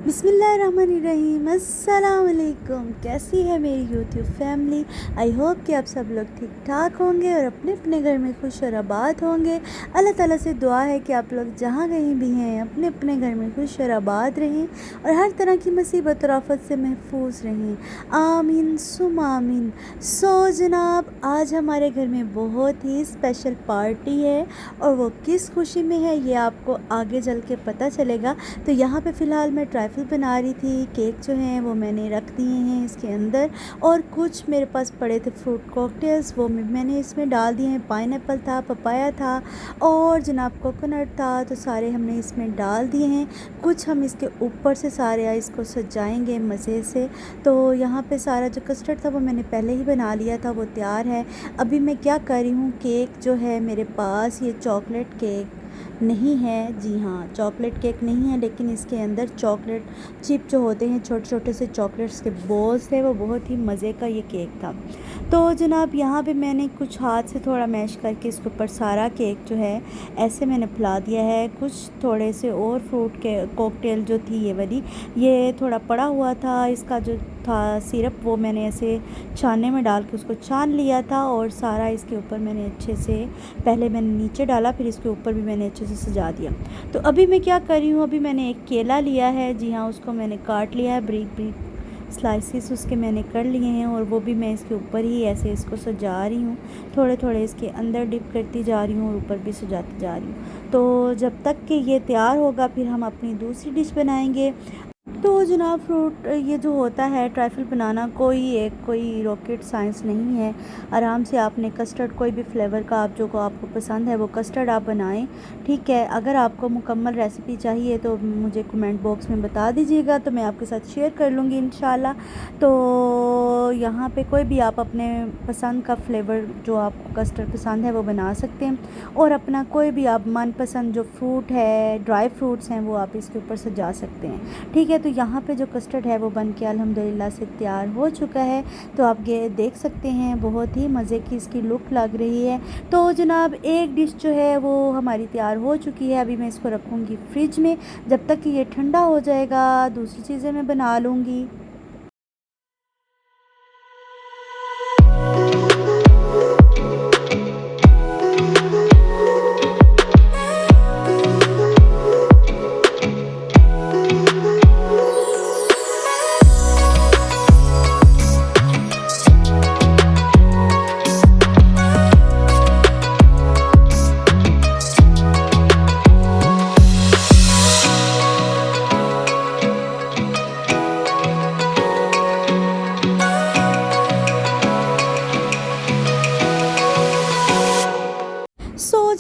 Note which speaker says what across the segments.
Speaker 1: बिस्मिल्लाहिर्रहमानिर्रहीम। अस्सलाम वालेकुम। कैसी है मेरी यूट्यूब फैमिली। आई होप कि आप सब लोग ठीक ठाक होंगे और अपने अपने घर में खुश और आबाद होंगे। अल्लाह ताला से दुआ है कि आप लोग जहाँ कहीं भी हैं अपने अपने घर में खुश और आबाद रहें और हर तरह की मुसीबत और आफत से महफूज रहें। आमीन सुम आमीन। जनाब, आज हमारे घर में बहुत ही स्पेशल पार्टी है और वो किस खुशी में है ये आपको आगे चल के पता चलेगा। तो यहाँ पे फ़िलहाल मैं ट्राइफल बना रही थी। केक जो हैं वो मैंने रख दिए हैं इसके अंदर, और कुछ मेरे पास पड़े थे फ्रूट कॉकटेल्स, वो मैंने इसमें डाल दिए हैं। पाइनएप्पल था, पपाया था और जनाब कोकोनट था, तो सारे हमने इसमें डाल दिए हैं। कुछ हम इसके ऊपर से सारे इसको सजाएंगे मज़े से। तो यहाँ पे सारा जो कस्टर्ड था वो मैंने पहले ही बना लिया था, वो तैयार है। अभी मैं क्या कर रही हूँ, केक जो है मेरे पास ये चॉकलेट केक नहीं है। जी हाँ, चॉकलेट केक नहीं है, लेकिन इसके अंदर चॉकलेट चिप जो होते हैं, छोटे छोटे से चॉकलेट्स के बॉल्स थे, वो बहुत ही मज़े का ये केक था। तो जनाब यहाँ पे मैंने कुछ हाथ से थोड़ा मैश करके इसके ऊपर सारा केक जो है ऐसे मैंने फैला दिया है। कुछ थोड़े से और फ्रूट के कॉकटेल जो थी ये वाली, ये थोड़ा पड़ा हुआ था, इसका जो था सिरप वो मैंने ऐसे छानने में डाल के उसको छान लिया था, और सारा इसके ऊपर मैंने अच्छे से, पहले मैंने नीचे डाला फिर इसके ऊपर भी मैंने अच्छे से सजा दिया। तो अभी मैं क्या कर रही हूँ, अभी मैंने एक केला लिया है। जी हाँ, उसको मैंने काट लिया है, ब्रीक ब्रीक स्लाइसिस उसके मैंने कर लिए हैं, और वो भी मैं इसके ऊपर ही ऐसे इसको सजा रही हूँ। थोड़े थोड़े इसके अंदर डिप करती जा रही हूँ और ऊपर भी सजाती जा रही हूँ। तो जब तक कि ये तैयार होगा फिर हम अपनी दूसरी डिश बनाएंगे। तो जनाब, फ्रूट ये जो होता है ट्राइफल बनाना, कोई रॉकेट साइंस नहीं है। आराम से आपने कस्टर्ड कोई भी फ्लेवर का आप जो को आपको पसंद है वो कस्टर्ड आप बनाएं, ठीक है। अगर आपको मुकम्मल रेसिपी चाहिए तो मुझे कमेंट बॉक्स में बता दीजिएगा, तो मैं आपके साथ शेयर कर लूँगी इंशाल्लाह। तो यहाँ पे कोई भी आप अपने पसंद का फ्लेवर जो आपको कस्टर्ड पसंद है वो बना सकते हैं, और अपना कोई भी आप मनपसंद जो फ्रूट है, ड्राई फ्रूट्स हैं, वो आप इसके ऊपर सजा सकते हैं, ठीक है। तो यहाँ पे जो कस्टर्ड है वो बन के अल्हम्दुलिल्लाह से तैयार हो चुका है। तो आप ये देख सकते हैं, बहुत ही मज़े की इसकी लुक लग रही है। तो जनाब, एक डिश जो है वो हमारी तैयार हो चुकी है। अभी मैं इसको रखूँगी फ्रिज में, जब तक कि ये ठंडा हो जाएगा दूसरी चीज़ें मैं बना लूँगी।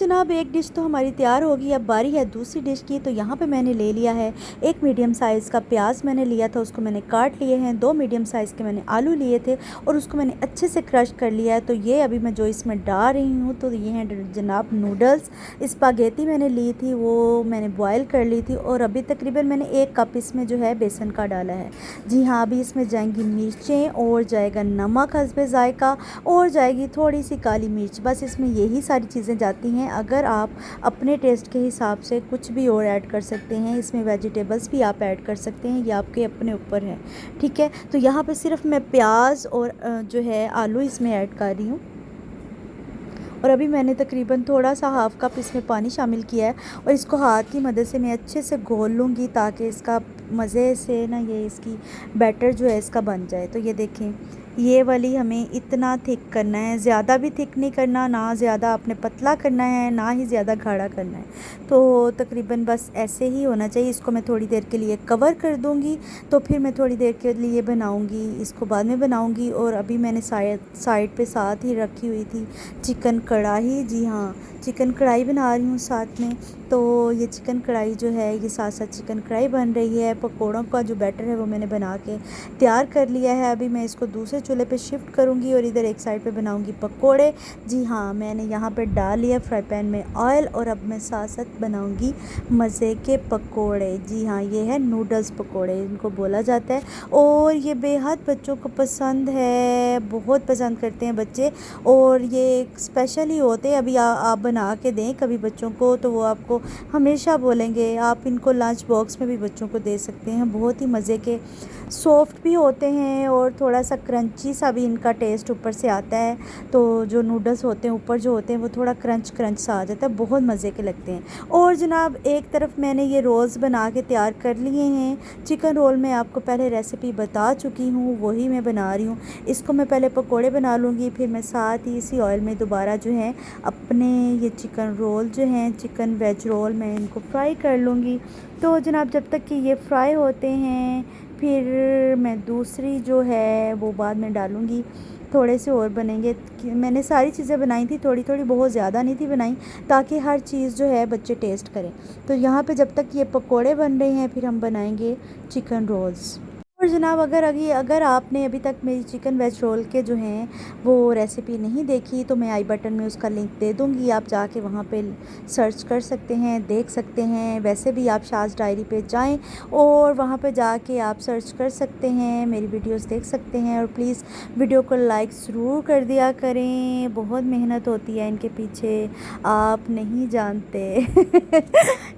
Speaker 1: जनाब, एक डिश तो हमारी तैयार होगी, अब बारी है दूसरी डिश की। तो यहाँ पे मैंने ले लिया है एक मीडियम साइज़ का प्याज मैंने लिया था, उसको मैंने काट लिए हैं। 2 मीडियम साइज़ के मैंने आलू लिए थे और उसको मैंने अच्छे से क्रश कर लिया है। तो ये अभी मैं जो इसमें डाल रही हूँ, तो ये हैं जनाब नूडल्स। स्पागेटी मैंने ली थी, वो मैंने बॉयल कर ली थी, और अभी तकरीबन मैंने 1 कप इसमें जो है बेसन का डाला है। जी हाँ, अभी इसमें जाएंगी मिर्चें और जाएगा नमक हस्बे ज़ायका और जाएगी थोड़ी सी काली मिर्च, बस इसमें यही सारी चीज़ें जाती हैं। अगर आप अपने टेस्ट के हिसाब से कुछ भी और ऐड कर सकते हैं, इसमें वेजिटेबल्स भी आप ऐड कर सकते हैं, ये आपके अपने ऊपर है, ठीक है। तो यहाँ पे सिर्फ मैं प्याज और जो है आलू इसमें ऐड कर रही हूँ, और अभी मैंने तकरीबन थोड़ा सा हाफ़ कप इसमें पानी शामिल किया है, और इसको हाथ की मदद से मैं अच्छे से घोल लूँगी ताकि इसका मज़े से ना ये इसकी बैटर जो है इसका बन जाए। तो ये देखें, ये वाली हमें इतना थिक करना है, ज़्यादा भी थिक नहीं करना, ना ज़्यादा आपने पतला करना है, ना ही ज़्यादा गाढ़ा करना है। तो तकरीबन बस ऐसे ही होना चाहिए। इसको मैं थोड़ी देर के लिए कवर कर दूँगी, तो फिर मैं थोड़ी देर के लिए बनाऊँगी, इसको बाद में बनाऊँगी। और अभी मैंने साइड पे साथ ही रखी हुई थी चिकन कढ़ाई। जी हाँ, चिकन कढ़ाई बना रही हूँ साथ में। तो ये चिकन कढ़ाई जो है ये साथ साथ चिकन कढ़ाई बन रही है। पकौड़ों का जो बैटर है वो मैंने बना के तैयार कर लिया है। अभी मैं इसको दूसरे चूल्हे पे शिफ्ट करूँगी और इधर एक साइड पे बनाऊँगी पकोड़े। जी हाँ, मैंने यहाँ पे डाल लिया फ्राई पैन में ऑयल, और अब मैं साथ साथ बनाऊँगी मज़े के पकोड़े। जी हाँ, ये है नूडल्स पकोड़े इनको बोला जाता है, और ये बेहद बच्चों को पसंद है, बहुत पसंद करते हैं बच्चे, और ये स्पेशल ही होते हैं। अभी आप बना के दें कभी बच्चों को, तो वो आपको तो हमेशा बोलेंगे। आप इनको लंच बॉक्स में भी बच्चों को दे सकते हैं। बहुत ही मज़े के सॉफ्ट भी होते हैं और थोड़ा सा क्रंची सा भी इनका टेस्ट ऊपर से आता है। तो जो नूडल्स होते हैं ऊपर जो होते हैं वो थोड़ा क्रंच क्रंच सा आ जाता है, बहुत मज़े के लगते हैं। और जनाब एक तरफ मैंने ये रोल्स बना के तैयार कर लिए हैं। चिकन रोल मैं आपको पहले रेसिपी बता चुकी हूँ, वही मैं बना रही हूँ। इसको मैं पहले पकोड़े बना लूँगी, फिर मैं साथ ही इसी ऑयल में दोबारा जो है अपने ये चिकन रोल जो हैं, चिकन वेज रोल, मैं इनको फ्राई कर लूँगी। तो जनाब जब तक कि ये फ्राई होते हैं फिर मैं दूसरी जो है वो बाद में डालूँगी। थोड़े से और बनेंगे। मैंने सारी चीज़ें बनाई थी थोड़ी थोड़ी, बहुत ज़्यादा नहीं थी बनाई, ताकि हर चीज़ जो है बच्चे टेस्ट करें। तो यहाँ पे जब तक ये पकोड़े बन रहे हैं फिर हम बनाएंगे चिकन रोल्स। और जनाब अगर आपने अभी तक मेरी चिकन वेज रोल के जो हैं वो रेसिपी नहीं देखी तो मैं आई बटन में उसका लिंक दे दूँगी, आप जाके वहाँ पे सर्च कर सकते हैं, देख सकते हैं। वैसे भी आप शाज़ डायरी पे जाएं और वहाँ पे जाके आप सर्च कर सकते हैं, मेरी वीडियोस देख सकते हैं। और प्लीज़ वीडियो को लाइक ज़रूर कर दिया करें, बहुत मेहनत होती है इनके पीछे, आप नहीं जानते।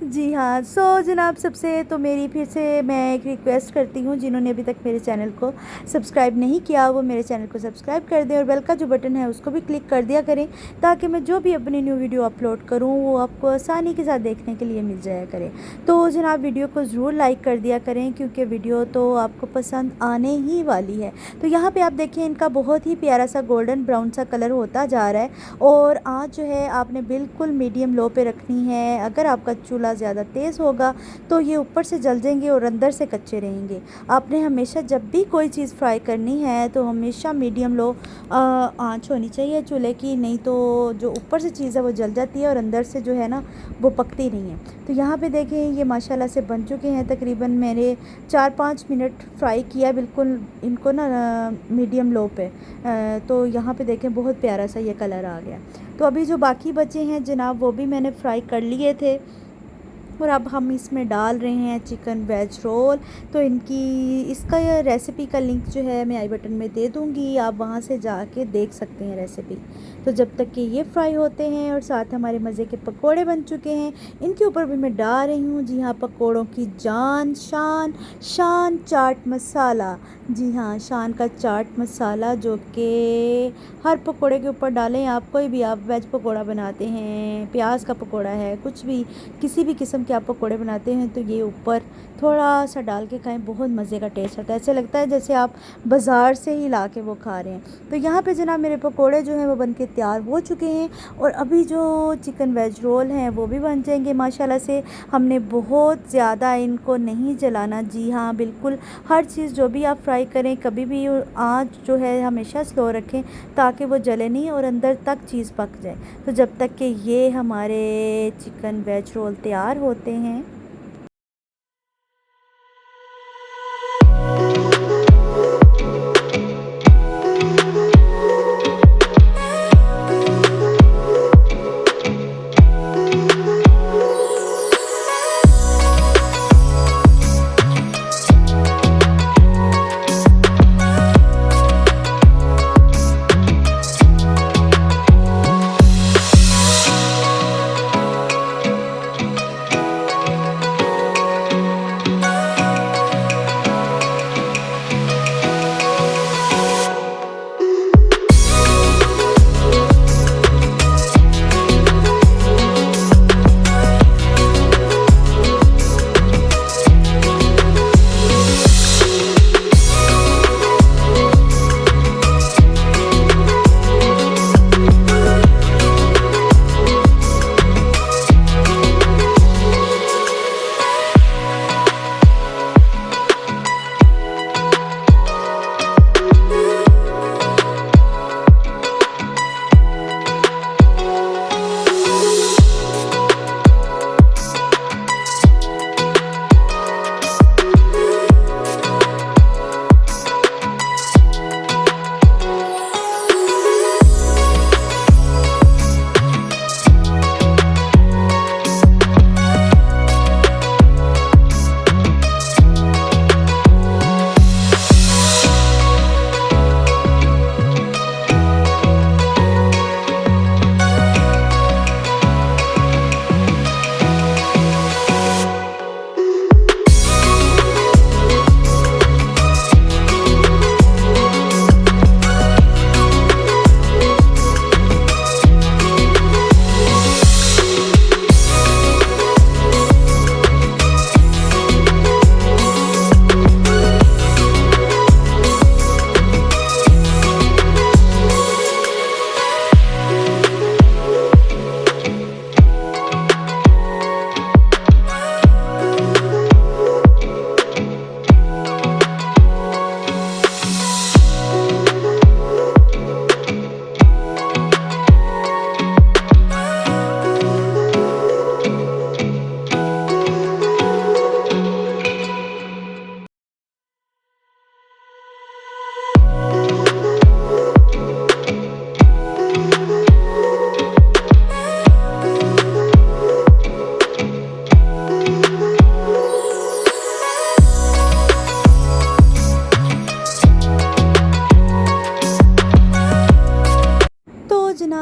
Speaker 1: जी हाँ। सो जनाब सबसे तो मेरी फिर से मैं एक रिक्वेस्ट करती हूँ, जिन्होंने अभी तक मेरे चैनल को सब्सक्राइब नहीं किया वो मेरे चैनल को सब्सक्राइब कर दें और बेल का जो बटन है उसको भी क्लिक कर दिया करें, ताकि मैं जो भी अपनी न्यू वीडियो अपलोड करूँ वो आपको आसानी के साथ देखने के लिए मिल जाया करे। तो जनाब वीडियो को ज़रूर लाइक कर दिया करें, क्योंकि वीडियो तो आपको पसंद आने ही वाली है। तो यहाँ पर आप देखें इनका बहुत ही प्यारा सा गोल्डन ब्राउन सा कलर होता जा रहा है। और आँच जो है आपने बिल्कुल मीडियम लो पे रखनी है। अगर आपका चूल्हा ज़्यादा तेज़ होगा तो ये ऊपर से जल जाएंगे और अंदर से कच्चे रहेंगे। आपने हमेशा जब भी कोई चीज़ फ्राई करनी है तो हमेशा मीडियम लो आंच होनी चाहिए चूल्हे की, नहीं तो जो ऊपर से चीज़ है वो जल जाती है और अंदर से जो है ना वो पकती नहीं है। तो यहाँ पे देखें ये माशाल्लाह से बन चुके हैं। तकरीबन मेरे 4-5 मिनट फ्राई किया बिल्कुल इनको ना मीडियम लो पे। तो यहाँ पे देखें बहुत प्यारा सा ये कलर आ गया। तो अभी जो बाकी बचे हैं जनाब वो भी मैंने फ्राई कर लिए थे और अब हम इसमें डाल रहे हैं चिकन वेज रोल। तो इसका ये रेसिपी का लिंक जो है मैं आई बटन में दे दूँगी, आप वहाँ से जाके देख सकते हैं रेसिपी। तो जब तक कि ये फ्राई होते हैं और साथ हमारे मज़े के पकोड़े बन चुके हैं, इनके ऊपर भी मैं डाल रही हूँ जी हाँ पकोड़ों की जान शान चाट मसाला। जी हाँ शान का चाट मसाला, जो कि हर पकोड़े के ऊपर डालें। आप कोई भी आप वेज पकोड़ा बनाते हैं, प्याज का पकोड़ा है, कुछ भी किसी भी किस्म के आप पकोड़े बनाते हैं तो ये ऊपर थोड़ा सा डाल के खाएं, बहुत मज़े का टेस्ट आता है। ऐसे लगता है जैसे आप बाज़ार से ही ला के वो खा रहे हैं। तो यहाँ पे जनाब मेरे पकोड़े जो हैं वो बन के तैयार हो चुके हैं और अभी जो चिकन वेज रोल हैं वो भी बन जाएंगे माशाल्लाह से। हमने बहुत ज़्यादा इनको नहीं जलाना। जी हाँ बिल्कुल, हर चीज़ जो भी आप फ्राई करें कभी भी आँच जो है हमेशा स्लो रखें, ताकि वो जले नहीं और अंदर तक चीज़ पक जाए। तो जब तक कि ये हमारे चिकन वेज रोल तैयार होते हैं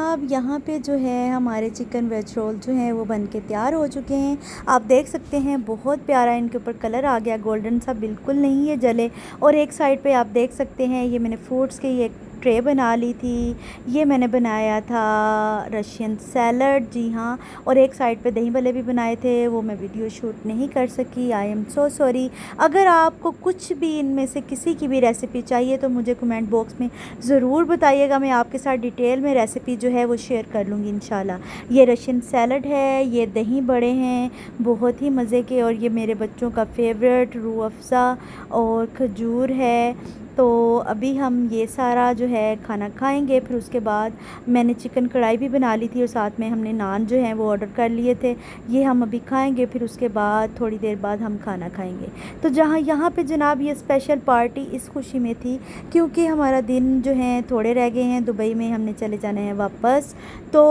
Speaker 1: जनाब यहाँ पे जो है हमारे चिकन वेज रोल जो हैं वो बन के तैयार हो चुके हैं। आप देख सकते हैं बहुत प्यारा इनके ऊपर कलर आ गया, गोल्डन सा, बिल्कुल नहीं ये जले। और एक साइड पे आप देख सकते हैं ये मैंने फ्रूट्स की एक ट्रे बना ली थी। ये मैंने बनाया था रशियन सैलड, जी हाँ। और एक साइड पे दही भल्ले भी बनाए थे, वो मैं वीडियो शूट नहीं कर सकी, आई एम सो सॉरी। अगर आपको कुछ भी इनमें से किसी की भी रेसिपी चाहिए तो मुझे कमेंट बॉक्स में ज़रूर बताइएगा, मैं आपके साथ डिटेल में रेसिपी जो है वो शेयर कर लूँगी इंशाल्लाह। ये रशियन सैलड है, ये दही बड़े हैं बहुत ही मज़े के, और ये मेरे बच्चों का फेवरेट रूह अफ़ज़ा और खजूर है। तो अभी हम ये सारा जो है खाना खाएंगे। फिर उसके बाद मैंने चिकन कढ़ाई भी बना ली थी और साथ में हमने नान जो हैं वो ऑर्डर कर लिए थे, ये हम अभी खाएंगे। फिर उसके बाद थोड़ी देर बाद हम खाना खाएंगे। तो जहाँ यहाँ पे जनाब ये स्पेशल पार्टी इस खुशी में थी क्योंकि हमारा दिन जो है थोड़े रह गए हैं, दुबई में हमने चले जाना है वापस। तो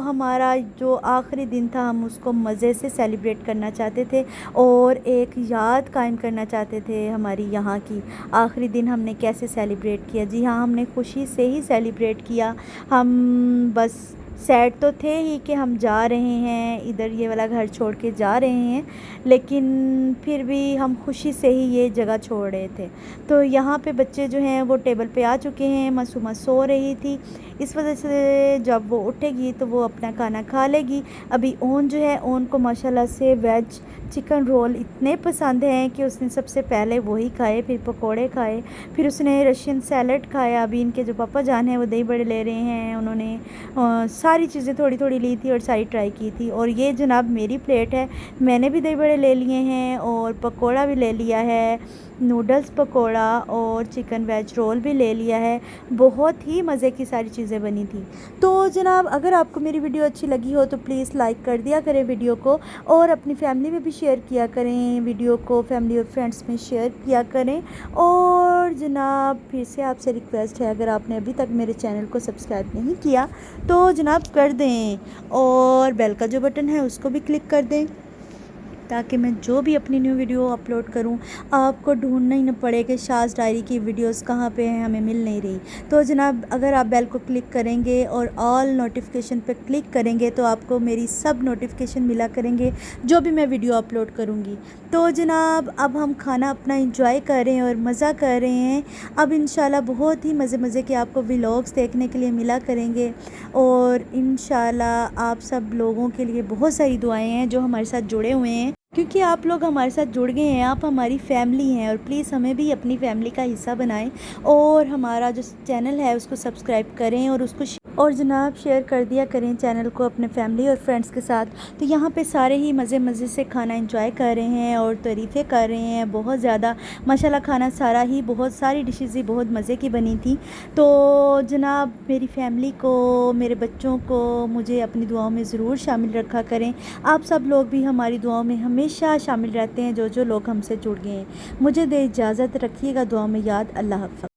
Speaker 1: हमारा जो आखिरी दिन था हम उसको मज़े से सेलिब्रेट करना चाहते थे और एक याद कायम करना चाहते थे हमारी यहाँ की। आखिरी दिन हमने कैसे सेलिब्रेट किया, जी हाँ, हमने खुशी से ही सेलिब्रेट किया। हम बस सैड तो थे ही कि हम जा रहे हैं इधर, ये वाला घर छोड़ के जा रहे हैं, लेकिन फिर भी हम खुशी से ही ये जगह छोड़ रहे थे। तो यहाँ पे बच्चे जो हैं वो टेबल पे आ चुके हैं, मासूमा सो रही थी, इस वजह से जब वो उठेगी तो वो अपना खाना खा लेगी। अभी ओन जो है, ओन को माशाल्लाह से वेज चिकन रोल इतने पसंद हैं कि उसने सबसे पहले वही खाए, फिर पकोड़े खाए, फिर उसने रशियन सैलड खाया। अभी इनके जो पापा जान हैं वो दही बड़े ले रहे हैं, उन्होंने सारी चीज़ें थोड़ी थोड़ी ली थी और सारी ट्राई की थी। और ये जनाब मेरी प्लेट है, मैंने भी दही बड़े ले लिए हैं और पकोड़ा भी ले लिया है, नूडल्स पकोड़ा और चिकन वेज रोल भी ले लिया है। बहुत ही मज़े की सारी चीज़ें बनी थी। तो जनाब अगर आपको मेरी वीडियो अच्छी लगी हो तो प्लीज़ लाइक कर दिया करें वीडियो को, और अपनी फैमिली में भी शेयर किया करें, वीडियो को फैमिली और फ्रेंड्स में शेयर किया करें। और जनाब फिर से आपसे रिक्वेस्ट है, अगर आपने अभी तक मेरे चैनल को सब्सक्राइब नहीं किया तो जनाब कर दें, और बेल का जो बटन है उसको भी क्लिक कर दें ताकि मैं जो भी अपनी न्यू वीडियो अपलोड करूं आपको ढूंढना ही न पड़े कि शाज़ डायरी की वीडियोस कहाँ पे हैं, हमें मिल नहीं रही। तो जनाब अगर आप बेल को क्लिक करेंगे और ऑल नोटिफिकेशन पे क्लिक करेंगे तो आपको मेरी सब नोटिफिकेशन मिला करेंगे जो भी मैं वीडियो अपलोड करूँगी। तो जनाब अब हम खाना अपना इंजॉय कर रहे हैं और मज़ा कर रहे हैं। अब इंशाल्लाह बहुत ही मज़े के आपको व्लॉग्स देखने के लिए मिला करेंगे, और इंशाल्लाह आप सब लोगों के लिए बहुत सारी दुआएं हैं जो हमारे साथ जुड़े हुए हैं, क्योंकि आप लोग हमारे साथ जुड़ गए हैं, आप हमारी फैमिली हैं। और प्लीज़ हमें भी अपनी फैमिली का हिस्सा बनाएं और हमारा जो चैनल है उसको सब्सक्राइब करें और उसको और जनाब शेयर कर दिया करें चैनल को अपने फैमिली और फ्रेंड्स के साथ। तो यहाँ पे सारे ही मज़े से खाना एंजॉय कर रहे हैं और तारीफ़ें कर रहे हैं बहुत ज़्यादा। माशाल्लाह खाना सारा ही, बहुत सारी डिशेज़ ही बहुत मज़े की बनी थी। तो जनाब मेरी फैमिली को, मेरे बच्चों को मुझे अपनी दुआओं में ज़रूर शामिल रखा करें। आप सब लोग भी हमारी दुआओं में हमेशा शामिल रहते हैं, जो लोग हमसे जुड़ गए हैं। मुझे दे इजाज़त, रखिएगा दुआ में याद। अल्लाह हाफ़िज़।